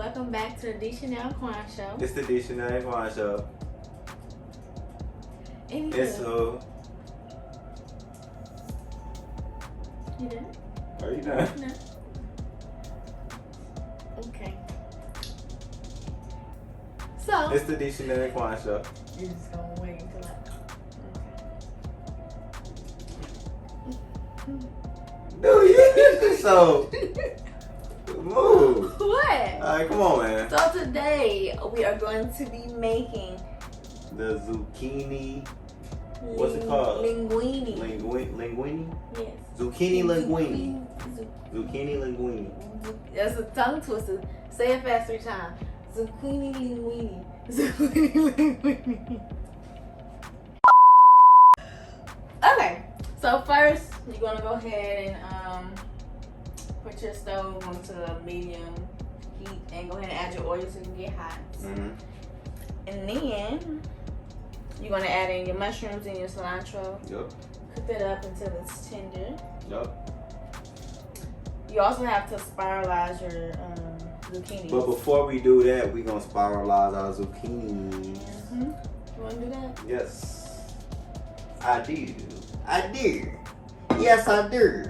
welcome back to the D.Chanel show. It's the D.Chanel show. Anywho. It's so. You done? Are you done? No. Okay. So. It's the D.Chanel show. You're just gonna wait until Dude, you just so. Move. What? Alright, come on, man. So today we are going to be making The zucchini. What's it called? Linguine. Linguine? Yes. Zucchini linguine. Zucchini linguine. That's a tongue twister. Say it fast 3 times. Zucchini linguine. Zucchini linguine. Okay. So first, you're gonna go ahead and put your stove onto medium heat and go ahead and add your oil so it can get hot. Mm-hmm. And then you're gonna add in your mushrooms and your cilantro. Yep. Cook that up until it's tender. Yep. You also have to spiralize your zucchini. But before we do that, we're gonna spiralize our zucchini. Mm-hmm. You wanna do that? Yes. I do. I do. Yes, I do.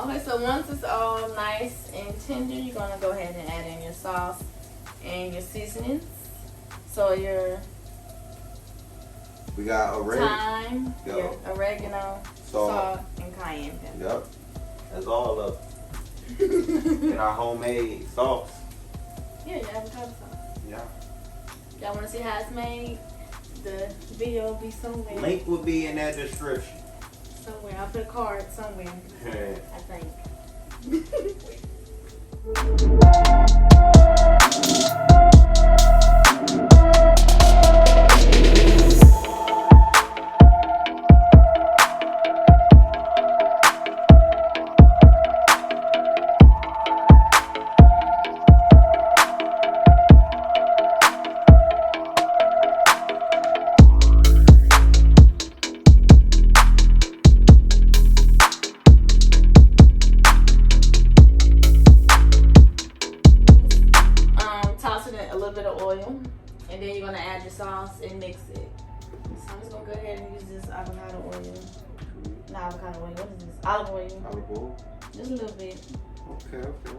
Okay, so once it's all nice and tender, you're gonna go ahead and add in your sauce and your seasonings. So We got oregano. thyme, your oregano, salt, and cayenne pepper. Yep. That's all of it. And our homemade sauce. Yeah, your avocado sauce. Yeah. Y'all wanna see how it's made? The video will be somewhere. Link will be in that description. Somewhere. I'll put a card somewhere, I think. And then you're gonna add your sauce and mix it. So I'm just gonna go ahead and use this avocado oil. Not avocado oil, what is this? Olive oil. Olive oil. Just a little bit. Okay. Go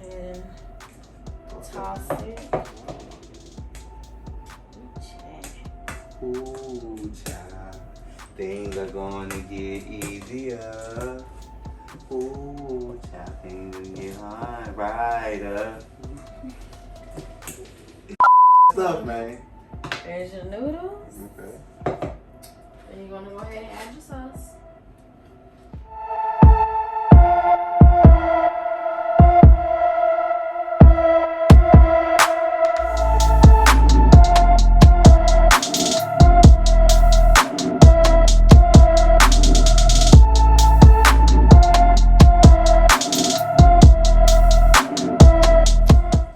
ahead and toss it. Ooh, child. Things are gonna get easier. Ooh, child. Things are get hard, brighter. Stuff, man. There's your noodles. Okay. Then you're gonna go ahead and add your sauce.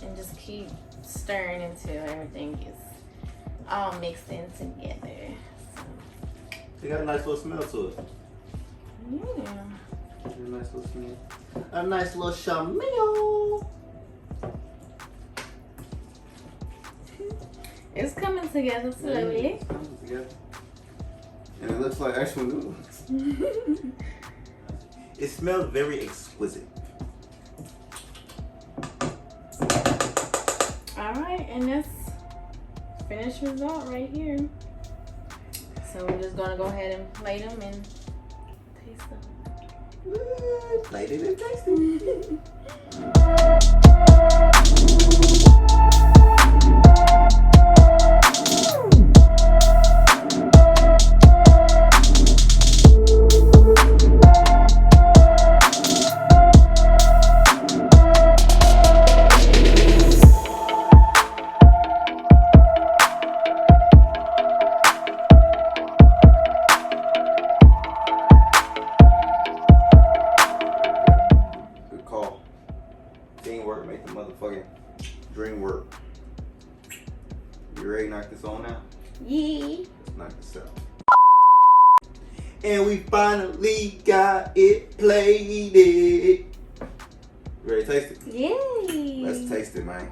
And just keep stirring until everything is all mixed in together. It got a nice little smell to it. Yeah. A nice little smell. A nice little chamel. It's coming together slowly. It's coming together. And it looks like actual noodles. It smells very exquisite. finished result right here. So we're just gonna go ahead and plate them and taste them. Plate it and taste it. Teamwork make the motherfucking dream work. You ready to knock this on now? Yeah. Let's knock this out. And we finally got it plated. You ready to taste it? Yay. Let's taste it, man.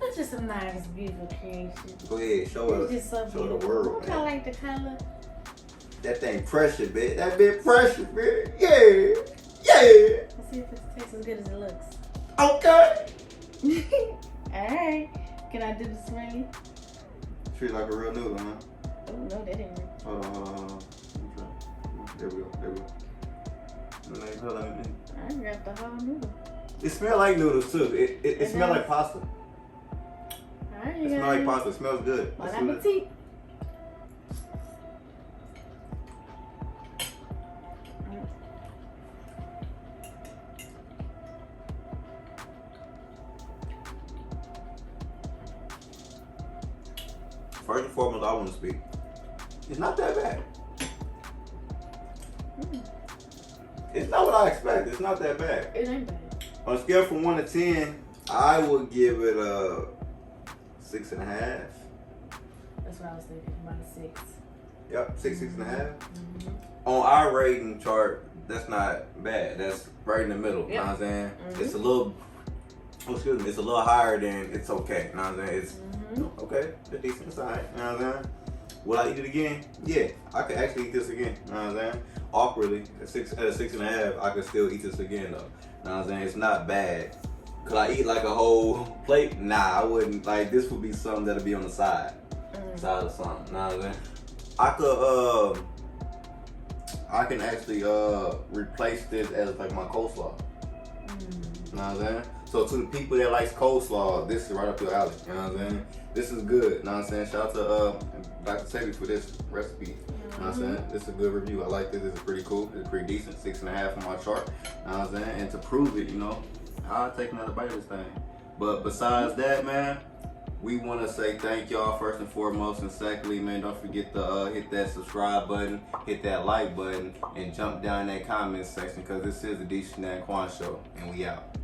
That's just a nice, beautiful creation. Go ahead, show us. It's just so Show beautiful. the world, I man. like the color. That thing pressure, bitch. That bit pressure, bitch. Yeah. Yeah. Let's see if it tastes as good as it looks. Okay. Alright. Can I do the swirly? Treat it like a real noodle, huh? Oh no, that didn't work. Hold on. There we go. Hold on. I grabbed the whole noodle. It smells like noodles too. It smells like pasta. Alright, you It smells like pasta. It smells good. Bon Let's do it. appetit. First and foremost, I want to speak. It's not that bad. It's not what I expect. It's not that bad. It ain't bad. On a scale from 1 to 10, I would give it a 6.5. That's what I was thinking, about a 6. Yep, 6.5. Mm-hmm. On our rating chart, that's not bad. That's right in the middle. You know what I'm saying? Mm-hmm. It's a little, it's a little higher than it's okay. You know what I'm saying? It's okay, it's decent. It's alright. You know what I'm saying? Will I eat it again? Yeah, I could actually eat this again. You know what I'm saying? Awkwardly, at a 6.5, I could still eat this again though. You know what I'm saying? It's not bad. Could I eat like a whole plate? Nah, I wouldn't. Like this would be something that'll be on the side of something. You know what I'm saying? I can actually replace this as like my coleslaw. You know what I'm saying? So to the people that likes coleslaw, this is right up your alley. You know what I'm saying? This is good. You know what I'm saying? Shout out to Dr. Sebi for this recipe. You know what I'm saying? This is a good review. I like this. This is pretty cool. It's pretty decent. 6.5 on my chart. You know what I'm saying? And to prove it, you know, I'll take another bite of this thing. But besides that, man, we want to say thank y'all first and foremost. And secondly, man, don't forget to hit that subscribe button, hit that like button, and jump down in that comment section because this is the D.Chanel show. And we out.